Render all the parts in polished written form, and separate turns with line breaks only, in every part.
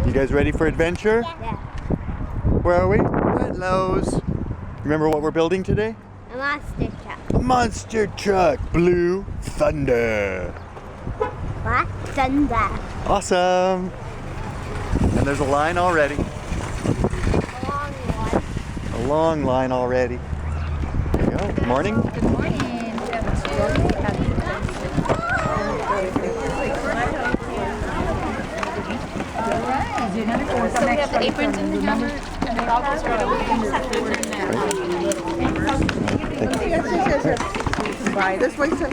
You guys ready for adventure?
Yeah.
Where are we? We're at Lowe's. Remember what we're building today?
A monster truck.
A monster truck. Blue Thunder.
What? Thunder.
Awesome. And there's a line already.
A long one.
A long line already. There you go. Good morning.
Good morning. So we have the aprons in the hammer and the goggles right away.
This way, sir.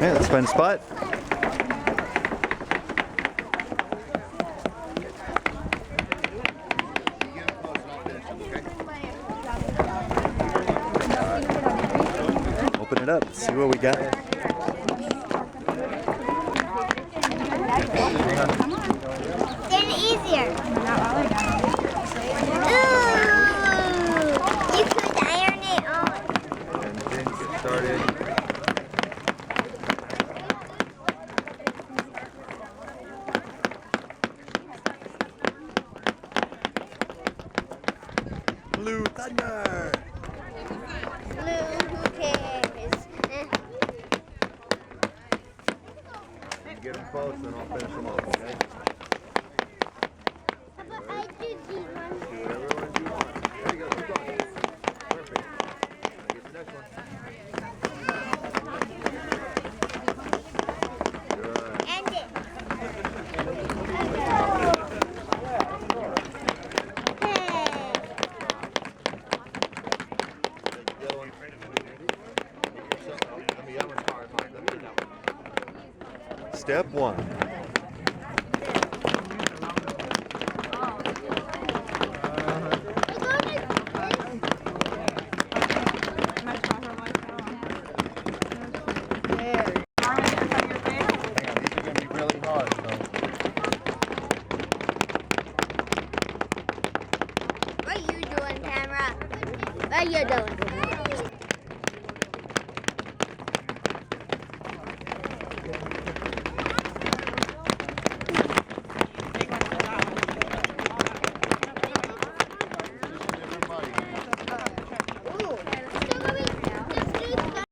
Yeah, let's find a spot. Open it up, see what we got.
Get it easier. Ooh, you could iron it on.
And then get started. Blue Thunder!
Blue, who cares?
Get them close and I'll finish them off, okay?
But I did these ones.
Do whatever ones you want. There you go, keep going. Perfect. Now get the next one. Good.
End it.
Step one.
What are you doing, camera? What are you doing?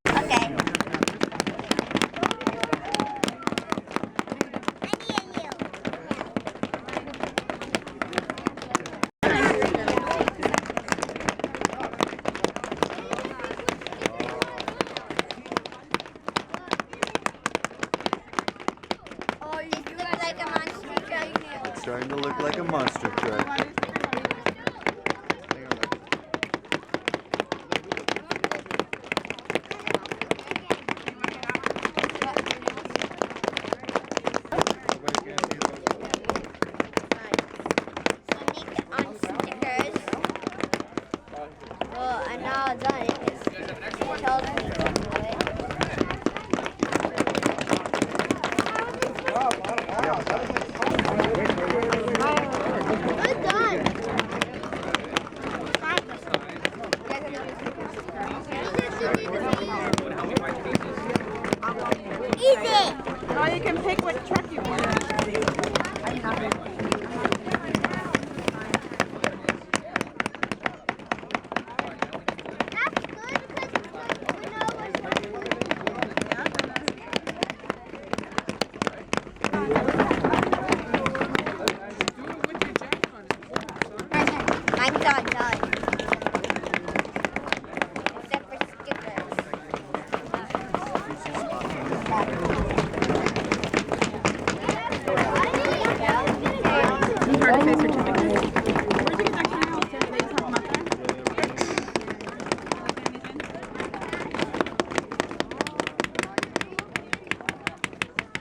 Okay. Oh, this looks like a monster truck.
It's starting to look like a monster truck.
On stickers. Well, I know I've done it because it tells me to do it. Good done. Easy.
Now you can pick what truck you want.
That's good because we know mine's not done. Except for stickers.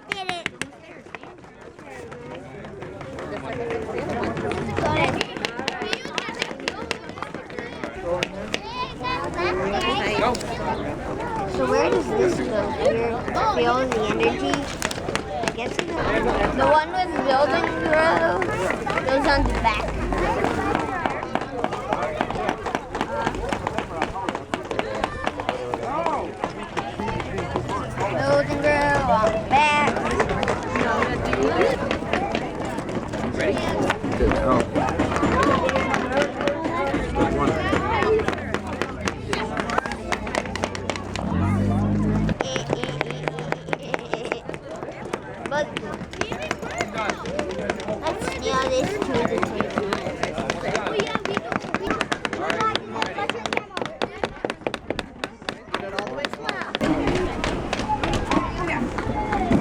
Did it. So where does this go? Here, feel the energy. I guess the one with building grow goes on the back. Building grow on the back. Let's nail this to the table.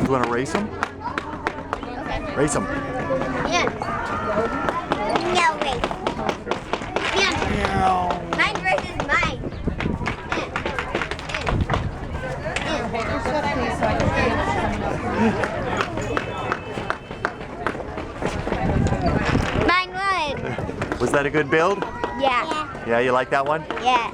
You want to race them? Race them.
Yeah. No, wait. Yeah. Mine versus mine. Mine won.
Was that a good build?
Yeah.
Yeah, you like that one?
Yeah.